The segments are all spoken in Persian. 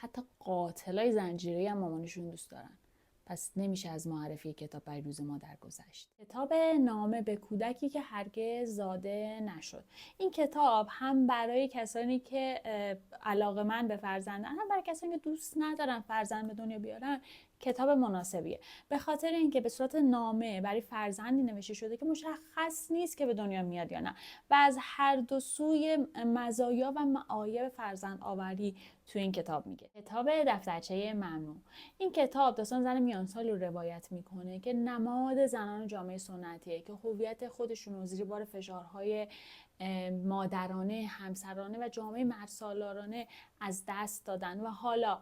حتی قاتلای زنجیره‌ای هم مامانشون دوست دارن. پس نمیشه از معرفی کتاب بر روز مادر گذشت. کتاب نامه به کودکی که هرگز زاده نشد. این کتاب هم برای کسانی که علاقه‌مند به فرزندن، هم برای کسانی که دوست ندارن فرزند به دنیا بیارن کتاب مناسبیه. به خاطر اینکه به صورت نامه برای فرزندی نوشته شده که مشخص نیست که به دنیا میاد یا نه و از هر دو سوی مزایا و معایب فرزند آوری تو این کتاب میگه. کتاب دفترچه ممنوع. این کتاب داستان زن میانسالی رو روایت میکنه که نماد زنان جامعه سنتیه که هویت خودشون رو زیر بار فشارهای مادرانه، همسرانه و جامعه مردسالارانه از دست دادن و حالا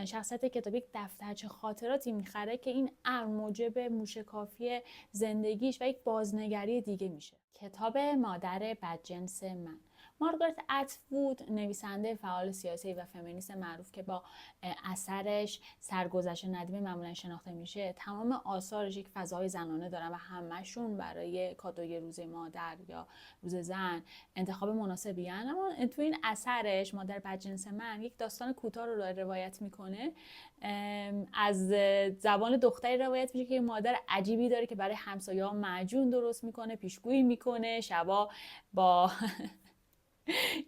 شخصیت کتاب یک دفترچه خاطراتی میخره که این امر موجب موشکافی زندگیش و یک بازنگری دیگه میشه. کتاب مادر بدجنس من. مارگارت اتوود، نویسنده فعال سیاسی و فمینیست معروف که با اثرش سرگذشت ندیم معمولا شناخته میشه، تمام آثارش یک فضای زنانه دارن و همشون برای کادوی روز مادر یا روز زن انتخاب مناسبی هن. اما تو این اثرش مادر بدجنس من یک داستان کوتاه رو روایت میکنه. از زبان دختری روایت میشه که مادر عجیبی داره که برای همسایه‌ها معجون درست میکنه، پیشگویی میکنه، شبا با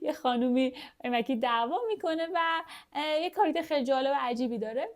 یه خانومی مکی دعوا میکنه و یه کاراکتر خیلی جالب و عجیبی داره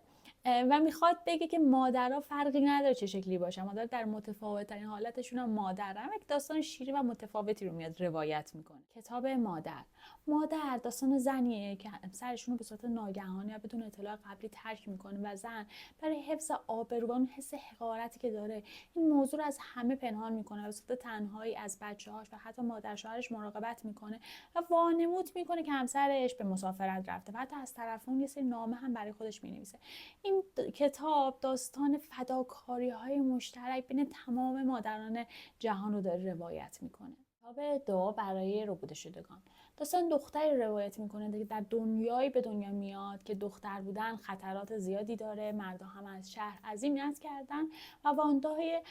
و میخواد بگه که مادرها فرقی نداره چه شکلی باشن، مادر در متفاوت ترین حالتشون هم مادرن. یک داستان شیرین و متفاوتی رو میاد روایت میکنه. کتاب مادر داستان زنیه که سرشون رو به صورت ناگهانی و بدون اطلاع قبلی ترک میکنه و زن برای حفظ آبرو و اون حس حقارتی که داره این موضوع رو از همه پنهان میکنه و به صورت تنهایی از بچه‌هاش و حتی مادر شوهرش مراقبت میکنه و وانمود میکنه که همسرش به مسافرت رفته و حتی از طرف اون یه سری نامه هم برای خودش مینویسه. این کتاب داستان فداکاری‌های مشترک بین تمام مادران جهان رو داره روایت میکنه. کتاب دعا برای ربوده شدگان. داستان دختری روایت میکنه که در دنیایی به دنیا میاد که دختر بودن خطرات زیادی داره، مردا هم از شهر عزیمت کردن و واندای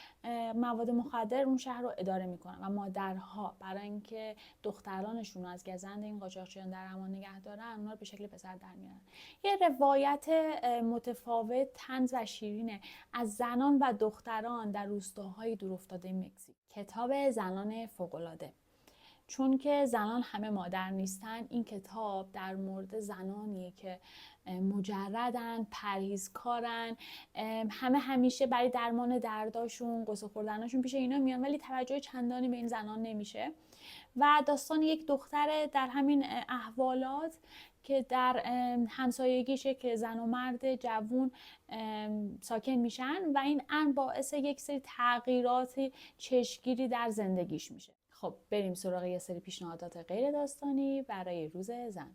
مواد مخدر اون شهر رو اداره میکنن و مادرها برای اینکه دخترانشون رو از گزند این قاچاقچیان در امان نگه دارن اونا رو به شکل پسر در میارن. یه روایت متفاوت طنز و شیرینه از زنان و دختران در روستاهای دورافتاده مکزیک. کتاب زنان فوق‌العاده. چون که زنان همه مادر نیستن، این کتاب در مورد زنانیه که مجردن، پرهیزکارن، همه همیشه برای درمان درداشون، قصه خوردناشون پیش اینا میان ولی توجه چندانی به این زنان نمیشه و داستان یک دختر در همین احوالات که در همسایگیشه که زن و مرد جوون ساکن میشن و این امر باعث یک سری تغییرات چشمگیری در زندگیش میشه. خب بریم سراغ یه سری پیشنهادات غیر داستانی برای روز زن.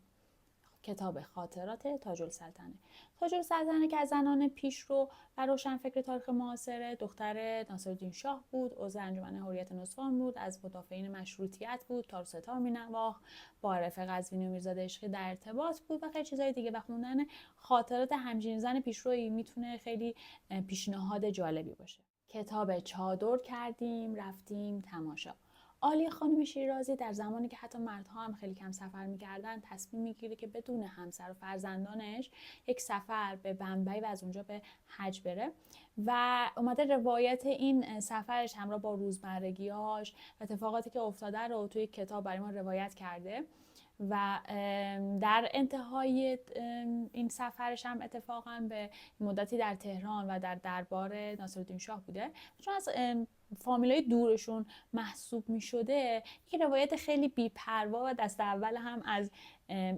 کتاب خاطرات تاج السلطنه. تاج السلطنه که از زنان پیشرو و روشنفکر تاریخ معاصر، دختر ناصرالدین شاه بود، عضو انجمن حریت نسوان بود، از مدافعین مشروطیت بود، تار و ستار مینواخت، با عارف قزوینی و میرزا عشقی در ارتباط بود و خیلی چیزای دیگه و خوندن خاطرات همچین زن پیشرویی میتونه خیلی پیشنهاد جالبی باشه. کتاب چادر کردیم رفتیم تماشا. عالیه خانم شیرازی در زمانی که حتی مردها هم خیلی کم سفر میکردن تصمیم میگیره که بدون همسر و فرزندانش یک سفر به بمبئی و از اونجا به حج بره و اومده روایت این سفرش همراه با روزمرگیاش و اتفاقاتی که افتاده رو توی کتاب برای ما روایت کرده و در انتهای این سفرش هم اتفاقا به مدتی در تهران و در دربار ناصرالدین شاه بوده چون از فامیلای دورشون محسوب می شده. یک روایت خیلی بی‌پروا و دست اول هم از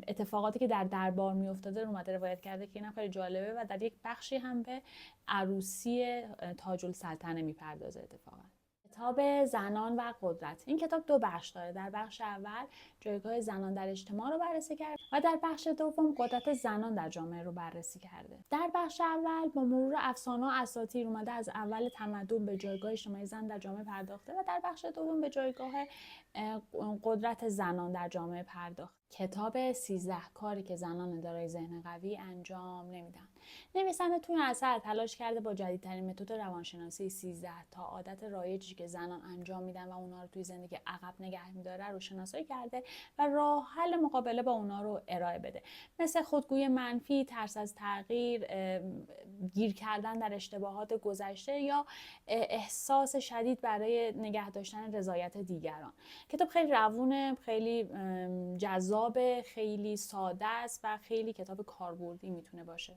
اتفاقاتی که در دربار می افتاده رو اومده روایت کرده که اینم خیلی جالبه و در یک بخشی هم به عروسی تاج السلطنه می پردازه اتفاقا. کتاب زنان و قدرت. این کتاب دو بخش داره. در بخش اول جایگاه زنان در اجتماع رو بررسی کرده و در بخش دوم قدرت زنان در جامعه رو بررسی کرده. در بخش اول با مرور افسانه و اساطیر اومده از اول تمدن به جایگاه اجتماعی زن در جامعه پرداخته و در بخش دوم به جایگاه قدرت زنان در جامعه پرداخته. کتاب 13 کاری که زنان دارای ذهن قوی انجام نمیدن. نویسنده توی اثر تلاش کرده با جدیدترین متد روانشناسی 13 تا عادت رایجی که زنان انجام میدن و اونا رو توی زندگی عقب نگه میداره رو شناسایی کرده و راه حل مقابله با اونا رو ارائه بده، مثل خودگویی منفی، ترس از تغییر، گیر کردن در اشتباهات گذشته یا احساس شدید برای نگه داشتن رضایت دیگران. کتاب خیلی روونه، خیلی جذاب، خیلی ساده است و خیلی کتاب کاربردی میتونه باشه.